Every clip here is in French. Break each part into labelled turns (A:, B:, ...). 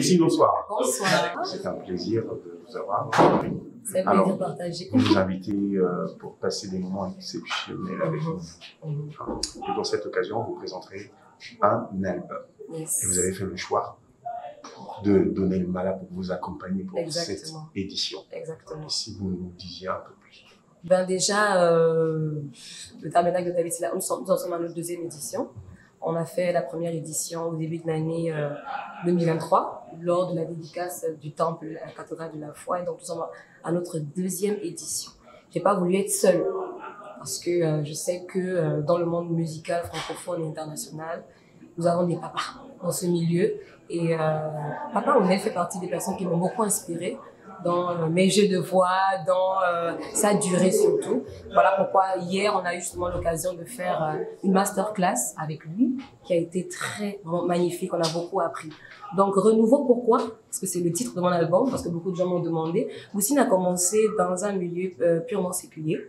A: Lucie, bonsoir.
B: Bonsoir.
A: C'est un plaisir de vous avoir.
B: C'est un plaisir partagé.
A: Vous nous invitez pour passer des moments exceptionnels avec nous. Et dans cette occasion, vous présenterez un album.
B: Yes.
A: Et vous avez fait le choix de donner le Mala pour vous accompagner pour cette édition.
B: Exactement.
A: Et si vous nous disiez un peu plus.
B: Ben déjà, le Tabernacle de David, nous sommes à notre deuxième édition. On a fait la première édition au début de l'année 2023, lors de la dédicace du temple à la cathédrale de la foi. Et donc, nous sommes à notre deuxième édition. Je n'ai pas voulu être seule, parce que je sais que dans le monde musical francophone et international, nous avons des papas dans ce milieu. Et Papa Onel fait partie des personnes qui m'ont beaucoup inspirée dans mes jeux de voix, dans sa durée surtout. Voilà pourquoi hier, on a eu justement l'occasion de faire une masterclass avec lui, qui a été vraiment magnifique, on a beaucoup appris. Donc, Renouveau, pourquoi? Parce que c'est le titre de mon album, parce que beaucoup de gens m'ont demandé. Boussine a commencé dans un milieu purement séculier.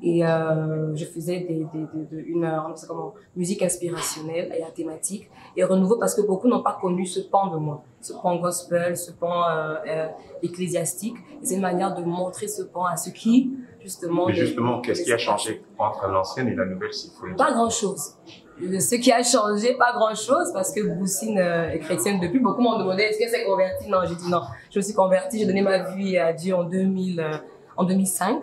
B: Et je faisais une musique inspirationnelle et thématique. Et Renouveau parce que beaucoup n'ont pas connu ce pan de moi, ce pan gospel, ce pan ecclésiastique. Et c'est une manière de montrer ce pan à ceux qui, justement...
A: Mais justement, qu'est-ce qui a changé entre l'ancienne et la nouvelle symphonie?
B: Pas grand-chose. Ce qui a changé, pas grand-chose, parce que Boussine est chrétienne depuis. Beaucoup m'ont demandé, est-ce qu'elle s'est convertie? Non, j'ai dit non. Je me suis convertie, j'ai donné ma vie à Dieu en 2005.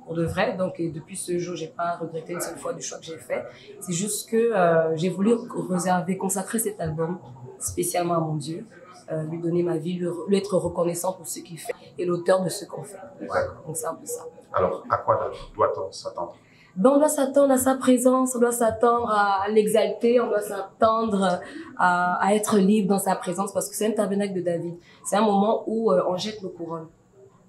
B: Pour de vrai, donc et depuis ce jour, j'ai pas regretté une seule fois du choix que j'ai fait. C'est juste que j'ai voulu consacrer cet album spécialement à mon Dieu, lui donner ma vie, lui être reconnaissant pour ce qu'il fait et l'auteur de ce qu'on fait. Donc c'est un peu ça.
A: Alors, à quoi doit-on s'attendre?
B: Ben, on doit s'attendre à sa présence, on doit s'attendre à l'exalter, on doit s'attendre à être libre dans sa présence parce que c'est un tabernacle de David. C'est un moment où on jette nos couronnes.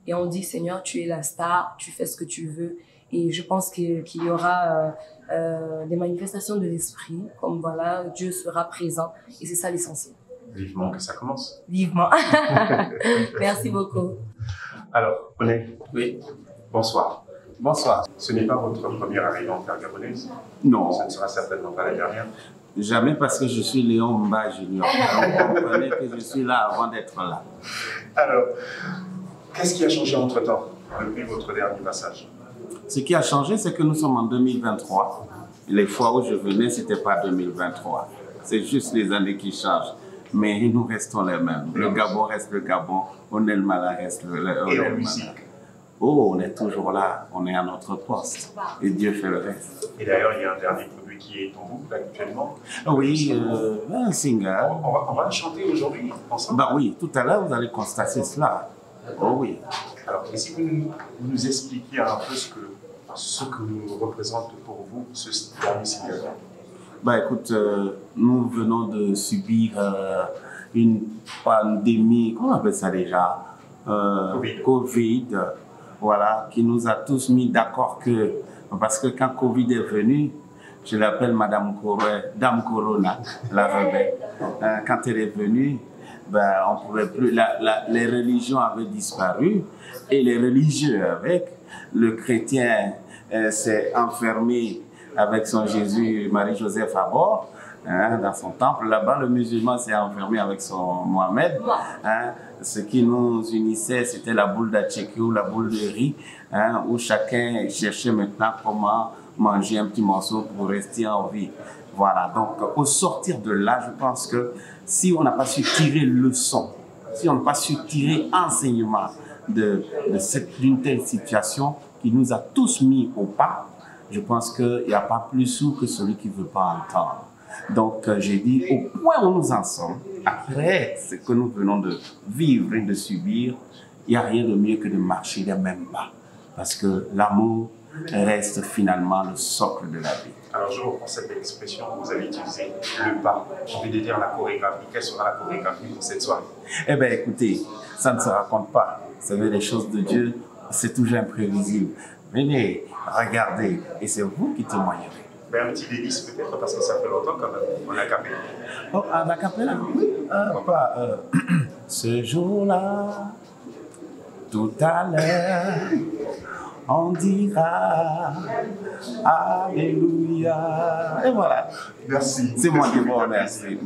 B: Et on dit, Seigneur, tu es la star, tu fais ce que tu veux. Et je pense qu'il y aura des manifestations de l'esprit, comme voilà, Dieu sera présent. Et c'est ça l'essentiel.
A: Vivement que ça commence.
B: Vivement. Merci beaucoup.
A: Alors, Onel.
C: Oui.
A: Bonsoir.
C: Bonsoir.
A: Ce n'est pas votre première arrivée en terre gabonaise?
C: Non.
A: Ce ne sera certainement pas la dernière?
C: Jamais, parce que je suis Léon Mba Junior. Vous comprenez que je suis là avant d'être là.
A: Alors, qu'est-ce qui a changé entre-temps, depuis votre dernier passage?
C: Ce qui a changé, c'est que nous sommes en 2023. Les fois où je venais, ce n'était pas 2023. C'est juste les années qui changent. Mais nous restons les mêmes. Le Gabon reste le Gabon, Onel Mala reste le Onel Mala.
A: Musique.
C: Oh, on est toujours là, on est à notre poste. Et Dieu fait le reste.
A: Et d'ailleurs, il y a un dernier produit qui est en boucle actuellement.
C: Oui, un single.
A: On va le chanter aujourd'hui, ensemble?
C: Bah oui, tout à l'heure, vous allez constater cela. Oh oui.
A: Alors, et si vous nous expliquiez un peu ce que nous représente pour vous, ce dernier single?
C: Bah écoute, nous venons de subir une pandémie, comment on appelle ça déjà? Covid, voilà, qui nous a tous mis d'accord que, parce que quand Covid est venu, je l'appelle Dame Corona, la rebelle, quand elle est venue, ben, on pouvait plus, les religions avaient disparu et les religieux avec. Le chrétien s'est enfermé avec son Jésus, Marie-Joseph à bord, dans son temple. Là-bas, le musulman s'est enfermé avec son Mohamed. Ce qui nous unissait, c'était la boule d'Atchéké ou la boule de riz, où chacun cherchait maintenant comment manger un petit morceau pour rester en vie. Voilà, donc au sortir de là, je pense que si on n'a pas su tirer leçon, si on n'a pas su tirer enseignement d'une telle situation qui nous a tous mis au pas, je pense qu'il n'y a pas plus sourd que celui qui ne veut pas entendre. Donc j'ai dit, au point où nous en sommes, après ce que nous venons de vivre et de subir, il n'y a rien de mieux que de marcher les mêmes pas. Parce que l'amour reste finalement le socle de la vie.
A: Alors je reprends cette expression que vous avez utilisée, le pas. J'ai envie de dire la chorégraphie. Quelle sera la chorégraphie pour cette soirée? Eh
C: bien écoutez, ça ne se raconte pas. Vous savez, les choses de Dieu, c'est toujours imprévisible. Venez, regardez, et c'est vous qui témoignerez.
A: Ben, un petit délice peut-être, parce que ça fait longtemps quand même, on a capé.
C: Oh, à la capella? Oui. Ce jour-là, tout à l'heure, on dira Alléluia. Et voilà.
A: Merci.
C: C'est moi qui vous remercie.